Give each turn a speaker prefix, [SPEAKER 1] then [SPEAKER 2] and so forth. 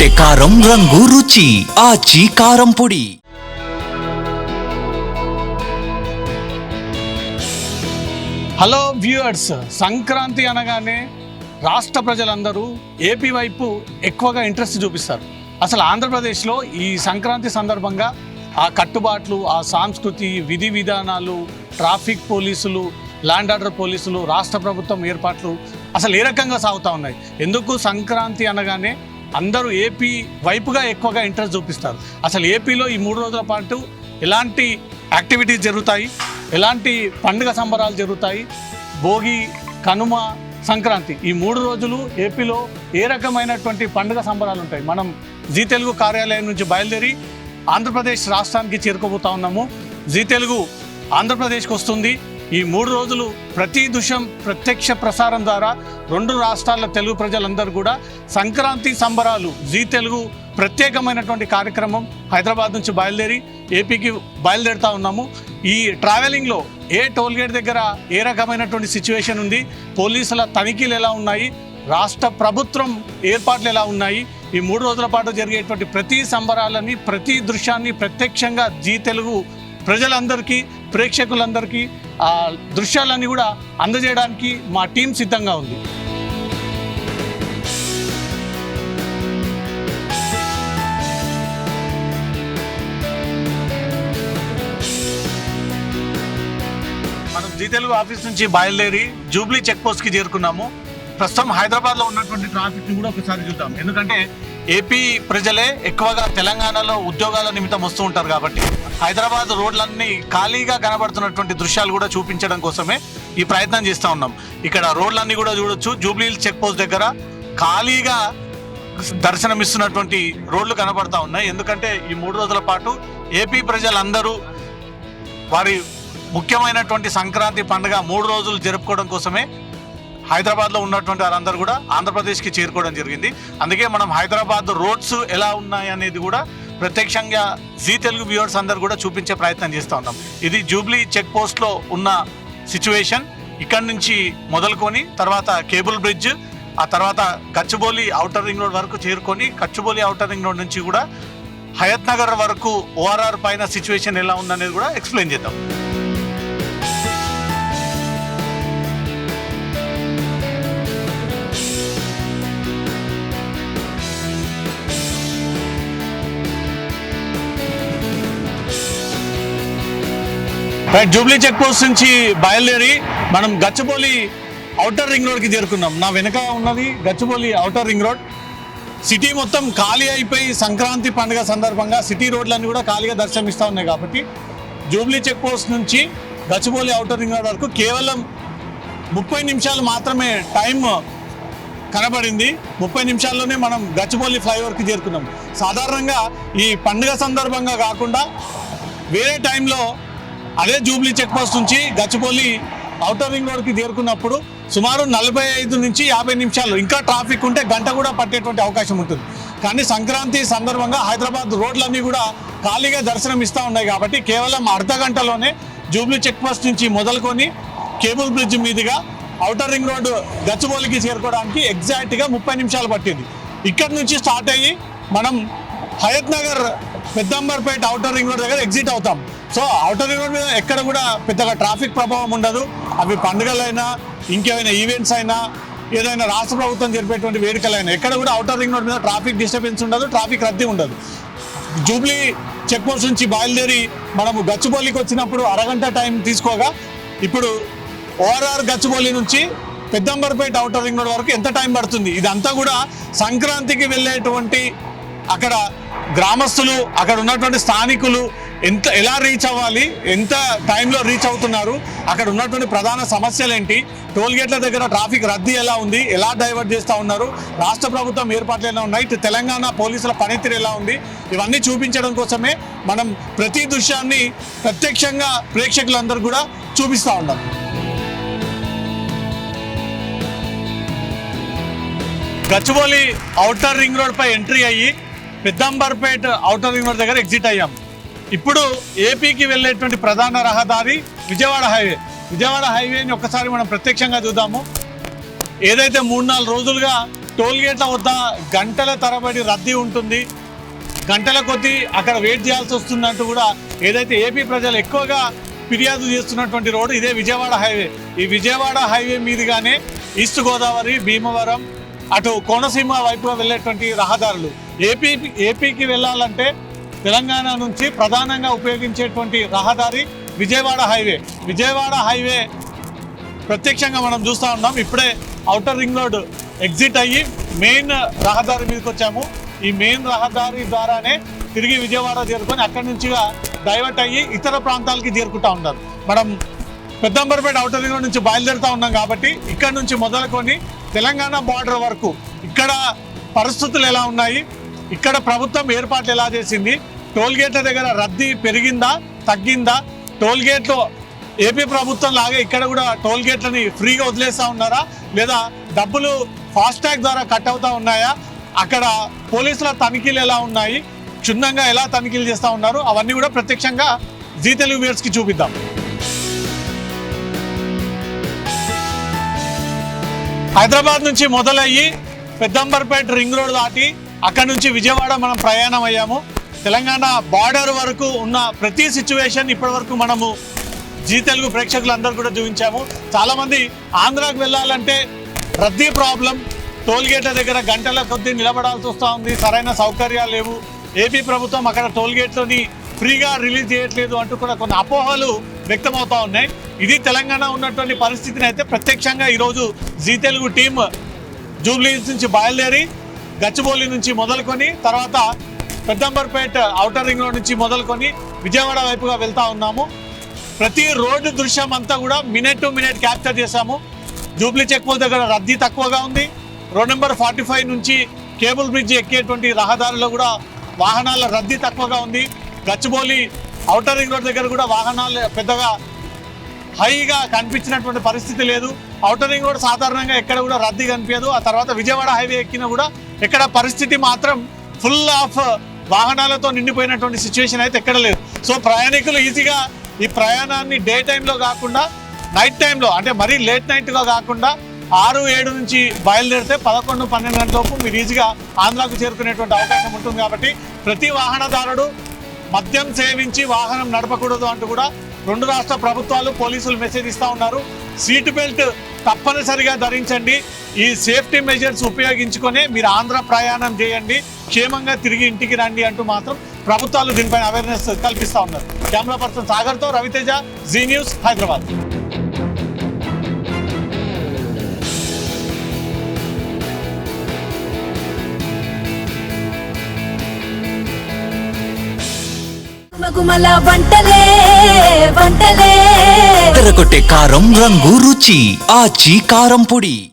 [SPEAKER 1] కొట్టే కారం రంగు రుచి ఆచి కారం పొడి.
[SPEAKER 2] హలో వ్యూవర్స్, సంక్రాంతి అనగానే రాష్ట్ర ప్రజలందరూ ఏపీ వైపు ఎక్కువగా ఇంట్రెస్ట్ చూపిస్తారు. అసలు ఆంధ్రప్రదేశ్లో ఈ సంక్రాంతి సందర్భంగా ఆ కట్టుబాట్లు, ఆ సంస్కృతి, విధి విధానాలు, ట్రాఫిక్ పోలీసులు, ల్యాండ్ ఆర్డర్ పోలీసులు, రాష్ట్ర ప్రభుత్వం ఏర్పాట్లు అసలు ఏ రకంగా సాగుతూ ఉన్నాయి? ఎందుకు సంక్రాంతి అనగానే అందరూ ఏపీ వైపుగా ఎక్కువగా ఇంట్రెస్ట్ చూపిస్తారు? అసలు ఏపీలో ఈ 3 రోజుల పాటు ఎలాంటి యాక్టివిటీస్ జరుగుతాయి, ఎలాంటి పండుగ సంబరాలు జరుగుతాయి? భోగి, కనుమ, సంక్రాంతి ఈ 3 రోజులు ఏపీలో ఏ రకమైనటువంటి పండుగ సంబరాలు ఉంటాయి? మనం జీ తెలుగు కార్యాలయం నుంచి బయలుదేరి ఆంధ్రప్రదేశ్ రాష్ట్రానికి చేరుకోబోతా ఉన్నాము. జీ తెలుగు ఆంధ్రప్రదేశ్కి వస్తుంది. ఈ 3 రోజులు ప్రతి దృశ్యం ప్రత్యక్ష ప్రసారం ద్వారా 2 రాష్ట్రాల తెలుగు ప్రజలందరూ కూడా సంక్రాంతి సంబరాలు జీ తెలుగు ప్రత్యేకమైనటువంటి కార్యక్రమం హైదరాబాద్ నుంచి బయలుదేరి ఏపీకి బయలుదేరుతా ఉన్నాము. ఈ ట్రావెలింగ్లో ఏ టోల్గేట్ దగ్గర ఏ రకమైనటువంటి సిచ్యువేషన్ ఉంది, పోలీసుల తనిఖీలు ఎలా ఉన్నాయి, రాష్ట్ర ప్రభుత్వం ఏర్పాట్లు ఎలా ఉన్నాయి, ఈ 3 రోజుల పాటు జరిగేటువంటి ప్రతి సంబరాలని, ప్రతి దృశ్యాన్ని ప్రత్యక్షంగా జీ తెలుగు ప్రజలందరికీ, ప్రేక్షకులందరికీ ఆ దృశ్యాలన్నీ కూడా అందజేయడానికి మా టీం సిద్ధంగా ఉంది. మనం జీ తెలుగు ఆఫీస్ నుంచి బయలుదేరి జూబ్లీ చెక్ పోస్ట్కి చేరుకున్నాము. ప్రస్తుతం హైదరాబాద్లో ఉన్నటువంటి ట్రాఫిక్ని కూడా ఒకసారి చూద్దాం. ఎందుకంటే ఏపీ ప్రజలే ఎక్కువగా తెలంగాణలో ఉద్యోగాల నిమిత్తం వస్తూ ఉంటారు కాబట్టి హైదరాబాద్ రోడ్లన్నీ ఖాళీగా కనబడుతున్నటువంటి దృశ్యాలు కూడా చూపించడం కోసమే ఈ ప్రయత్నం చేస్తూ ఉన్నాం. ఇక్కడ రోడ్లన్నీ కూడా చూడొచ్చు. జూబ్లీ చెక్ పోస్ట్ దగ్గర ఖాళీగా దర్శనమిస్తున్నటువంటి రోడ్లు కనబడతా ఉన్నాయి. ఎందుకంటే ఈ 3 రోజుల పాటు ఏపీ ప్రజలందరూ వారి ముఖ్యమైనటువంటి సంక్రాంతి పండుగ 3 రోజులు జరుపుకోవడం కోసమే హైదరాబాద్లో ఉన్నటువంటి వారందరూ కూడా ఆంధ్రప్రదేశ్కి చేరుకోవడం జరిగింది. అందుకే మనం హైదరాబాద్ రోడ్స్ ఎలా ఉన్నాయి అనేది కూడా ప్రత్యక్షంగా జీ తెలుగు వ్యూవర్స్ అందరూ కూడా చూపించే ప్రయత్నం చేస్తూ ఉన్నాం. ఇది జూబ్లీ చెక్ పోస్ట్లో ఉన్న సిచ్యువేషన్. ఇక్కడి నుంచి మొదలుకొని తర్వాత కేబుల్ బ్రిడ్జ్, ఆ తర్వాత గచ్చిబౌలి ఔటర్ రింగ్ రోడ్ వరకు చేరుకొని గచ్చిబౌలి ఔటర్ రింగ్ రోడ్ నుంచి కూడా హయత్ నగర్ వరకు ఓఆర్ఆర్ పైన సిచ్యువేషన్ ఎలా ఉందనేది కూడా ఎక్స్ప్లెయిన్ చేద్దాం. జూబ్లీ చెక్ పోస్ట్ నుంచి బయలుదేరి మనం గచ్చిబౌలి ఔటర్ రింగ్ రోడ్కి చేరుకున్నాం. నా వెనక ఉన్నది Gachibowli outer ring road. City మొత్తం ఖాళీ అయిపోయి సంక్రాంతి పండుగ సందర్భంగా సిటీ రోడ్లన్నీ కూడా ఖాళీగా దర్శనమిస్తూ ఉన్నాయి కాబట్టి జూబ్లీ చెక్ పోస్ట్ నుంచి గచ్చిబౌలి ఔటర్ రింగ్ రోడ్ వరకు కేవలం 30 నిమిషాలు మాత్రమే టైం కనబడింది. 30 నిమిషాల్లోనే మనం గచ్చిబౌలి ఫ్లైఓవర్కి చేరుకున్నాం. సాధారణంగా ఈ పండుగ సందర్భంగా కాకుండా వేరే టైంలో అదే జూబ్లీ చెక్ పోస్ట్ నుంచి గచ్చిబౌలి ఔటర్ రింగ్ రోడ్కి చేరుకున్నప్పుడు సుమారు 45 నుంచి 50 నిమిషాలు, ఇంకా ట్రాఫిక్ ఉంటే గంట కూడా పట్టేటువంటి అవకాశం ఉంటుంది. కానీ సంక్రాంతి సందర్భంగా హైదరాబాద్ రోడ్లన్నీ కూడా ఖాళీగా దర్శనం ఇస్తూ ఉన్నాయి కాబట్టి కేవలం అర్ధ గంటలోనే జూబ్లీ చెక్ పోస్ట్ నుంచి మొదలుకొని కేబుల్ బ్రిడ్జ్ మీదుగా ఔటర్ రింగ్ రోడ్ గచ్చిబౌలికి చేరుకోవడానికి ఎగ్జాక్ట్గా 30 నిమిషాలు పట్టింది. ఇక్కడి నుంచి స్టార్ట్ అయ్యి మనం Hayat Nagar Peddamberpet outer ring road దగ్గర ఎగ్జిట్ అవుతాం. సో ఔటర్ రింగ్ రోడ్ మీద ఎక్కడ కూడా పెద్దగా ట్రాఫిక్ ప్రభావం ఉండదు. అవి పండుగలైనా, ఇంకేమైనా ఈవెంట్స్ అయినా, ఏదైనా రాష్ట్ర ప్రభుత్వం జరిపేటువంటి వేడుకలైనా ఎక్కడ కూడా ఔటర్ రింగ్ రోడ్ మీద ట్రాఫిక్ డిస్టర్బెన్స్ ఉండదు, ట్రాఫిక్ రద్దీ ఉండదు. జూబ్లీ చెక్ పోస్ట్ నుంచి బయలుదేరి మనము గచ్చిబౌలికి వచ్చినప్పుడు అరగంట టైం తీసుకోగా ఇప్పుడు ఓఆర్ఆర్ గచ్చిబౌలి నుంచి పెద్దంబర్పేట ఔటర్ రింగ్ రోడ్ వరకు ఎంత టైం పడుతుంది? ఇదంతా కూడా సంక్రాంతికి వెళ్ళేటువంటి అక్కడ గ్రామస్తులు, అక్కడ ఉన్నటువంటి స్థానికులు ఎలా రీచ్ అవ్వాలి, ఎంత టైంలో రీచ్ అవుతున్నారు, అక్కడ ఉన్నటువంటి ప్రధాన సమస్యలు ఏంటి, టోల్గేట్ల దగ్గర ట్రాఫిక్ రద్దీ ఎలా ఉంది, ఎలా డైవర్ట్ చేస్తూ ఉన్నారు, రాష్ట్ర ప్రభుత్వం ఏర్పాట్లు ఎలా ఉన్నాయి, తెలంగాణ పోలీసుల పనితీరు ఎలా ఉంది, ఇవన్నీ చూపించడం కోసమే మనం ప్రతి దృశ్యాన్ని ప్రత్యక్షంగా ప్రేక్షకులందరూ కూడా చూపిస్తూ ఉన్నాం. గచ్చిబౌలి ఔటర్ రింగ్ రోడ్ పై ఎంట్రీ అయ్యి పెద్దంబర్పేట ఔటర్ రింగ్ రోడ్ దగ్గర ఎగ్జిట్ అయ్యాం. ఇప్పుడు ఏపీకి వెళ్ళేటువంటి ప్రధాన రహదారి విజయవాడ హైవే. విజయవాడ హైవేని ఒక్కసారి మనం ప్రత్యక్షంగా చూద్దాము. ఏదైతే 3-4 రోజులుగా టోల్ గేట్ల వద్ద గంటల తరబడి రద్దీ ఉంటుంది, గంటల కొద్దీ అక్కడ వెయిట్ చేయాల్సి వస్తుందంటూ కూడా ఏదైతే ఏపీ ప్రజలు ఎక్కువగా ఫిర్యాదు చేస్తున్నటువంటి రోడ్డు ఇదే విజయవాడ హైవే. ఈ విజయవాడ హైవే మీదుగానే ఈస్ట్ గోదావరి, భీమవరం, అటు కోనసీమ వైపుగా వెళ్ళేటువంటి రహదారులు. ఏపీకి వెళ్ళాలంటే తెలంగాణ నుంచి ప్రధానంగా ఉపయోగించేటువంటి రహదారి విజయవాడ హైవే. విజయవాడ హైవే ప్రత్యక్షంగా మనం చూస్తూ ఉన్నాం. ఇప్పుడే ఔటర్ రింగ్ రోడ్ ఎగ్జిట్ అయ్యి మెయిన్ రహదారి మీదకి వచ్చాము. ఈ మెయిన్ రహదారి ద్వారానే తిరిగి విజయవాడ చేరుకొని అక్కడి నుంచిగా డైవర్ట్ అయ్యి ఇతర ప్రాంతాలకి చేరుకుంటూ ఉంటారు. మనం పెద్దంబర్పేట ఔటర్ రింగ్ రోడ్ నుంచి బయలుదేరుతూ ఉన్నాం కాబట్టి ఇక్కడ నుంచి మొదలుకొని తెలంగాణ బార్డర్ వరకు ఇక్కడ పరిస్థితులు ఎలా ఉన్నాయి, ఇక్కడ ప్రభుత్వం ఏర్పాట్లు ఎలా చేసింది, టోల్ గేట్ల దగ్గర రద్దీ పెరిగిందా తగ్గిందా, టోల్ గేట్లు ఏపీ ప్రభుత్వం లాగా ఇక్కడ కూడా టోల్ గేట్లని ఫ్రీగా వదిలేస్తూ ఉన్నారా లేదా డబ్బులు ఫాస్టాగ్ ద్వారా కట్ అవుతూ ఉన్నాయా, అక్కడ పోలీసుల తనిఖీలు ఎలా ఉన్నాయి, క్షుణ్ణంగా ఎలా తనిఖీలు చేస్తూ ఉన్నారు, అవన్నీ కూడా ప్రత్యక్షంగా జీ తెలుగు వ్యూవర్స్కి చూపిద్దాం. హైదరాబాద్ నుంచి మొదలయ్యి పెద్దంబర్పేట రింగ్ రోడ్ దాటి అక్కడ నుంచి విజయవాడ మనం ప్రయాణం అయ్యాము. తెలంగాణ బార్డర్ వరకు ఉన్న ప్రతి సిచ్యువేషన్ ఇప్పటి వరకు మనము జీ తెలుగు ప్రేక్షకులందరూ కూడా చూపించాము. చాలామంది ఆంధ్రాకు వెళ్ళాలంటే రద్దీ ప్రాబ్లం, టోల్ గేట్ల దగ్గర గంటల కొద్దీ నిలబడాల్సి వస్తూ ఉంది, సరైన సౌకర్యాలు లేవు, ఏపీ ప్రభుత్వం అక్కడ టోల్ గేట్లని ఫ్రీగా రిలీజ్ చేయట్లేదు అంటూ కూడా కొన్ని అపోహలు వ్యక్తమవుతూ ఉన్నాయి. ఇది తెలంగాణ ఉన్నటువంటి పరిస్థితిని అయితే ప్రత్యక్షంగా ఈరోజు జీ తెలుగు టీం జూబ్లీహిల్స్ నుంచి బయలుదేరి గచ్చిబౌలి నుంచి మొదలుకొని తర్వాత పెద్దంబర్పేట ఔటర్ రింగ్ రోడ్ నుంచి మొదలుకొని విజయవాడ వైపుగా వెళ్తూ ఉన్నాము. ప్రతి రోడ్డు దృశ్యం అంతా కూడా మినిట్ టు మినిట్ క్యాప్చర్ చేశాము. జూబ్లీ చెక్ పోస్ట్ దగ్గర రద్దీ తక్కువగా ఉంది. రోడ్ నెంబర్ 45 నుంచి కేబుల్ బ్రిడ్జ్ ఎక్కేటువంటి రహదారిలో కూడా వాహనాల రద్దీ తక్కువగా ఉంది. గచ్చిబౌలి ఔటర్ రింగ్ రోడ్ దగ్గర కూడా వాహనాలు పెద్దగా హైగా కనిపించినటువంటి పరిస్థితి లేదు. ఔటర్ రింగ్ రోడ్ సాధారణంగా ఎక్కడ కూడా రద్దీ కనిపించదు. ఆ తర్వాత విజయవాడ హైవే ఎక్కినా కూడా ఎక్కడ పరిస్థితి మాత్రం ఫుల్ ఆఫ్ వాహనాలతో నిండిపోయినటువంటి సిచ్యువేషన్ అయితే ఎక్కడ లేదు. సో ప్రయాణికులు ఈజీగా ఈ ప్రయాణాన్ని డే టైంలో కాకుండా నైట్ టైంలో అంటే మరీ లేట్ నైట్గా కాకుండా 6-7 నుంచి బయలుదేరితే 11-12 గంటలలోపు మీరు ఈజీగా ఆంధ్రాకు చేరుకునేటువంటి అవకాశం ఉంటుంది. కాబట్టి ప్రతి వాహనదారుడు మద్యం సేవించి వాహనం నడపకూడదు అంటూ కూడా 2 రాష్ట్ర ప్రభుత్వాలు పోలీసులు మెసేజ్ ఇస్తూ ఉన్నారు. సీట్ బెల్ట్ తప్పనిసరిగా ధరించండి, ఈ సేఫ్టీ మెజర్స్ ఉపయోగించుకొని మీరు ఆంధ్ర ప్రయాణం చేయండి, క్షేమంగా తిరిగి ఇంటికి రండి అంటూ మాత్రం ప్రభుత్వాలు దీనిపైన అవేర్నెస్ కల్పిస్తూ ఉన్నారు. కెమెరా పర్సన్ సాగర్తో రవితేజ, జీ న్యూస్, హైదరాబాద్.
[SPEAKER 3] గుమల వంటలే వంటలే
[SPEAKER 1] తెరకొట్టే కారం రంగు రుచి ఆచి కారం పొడి.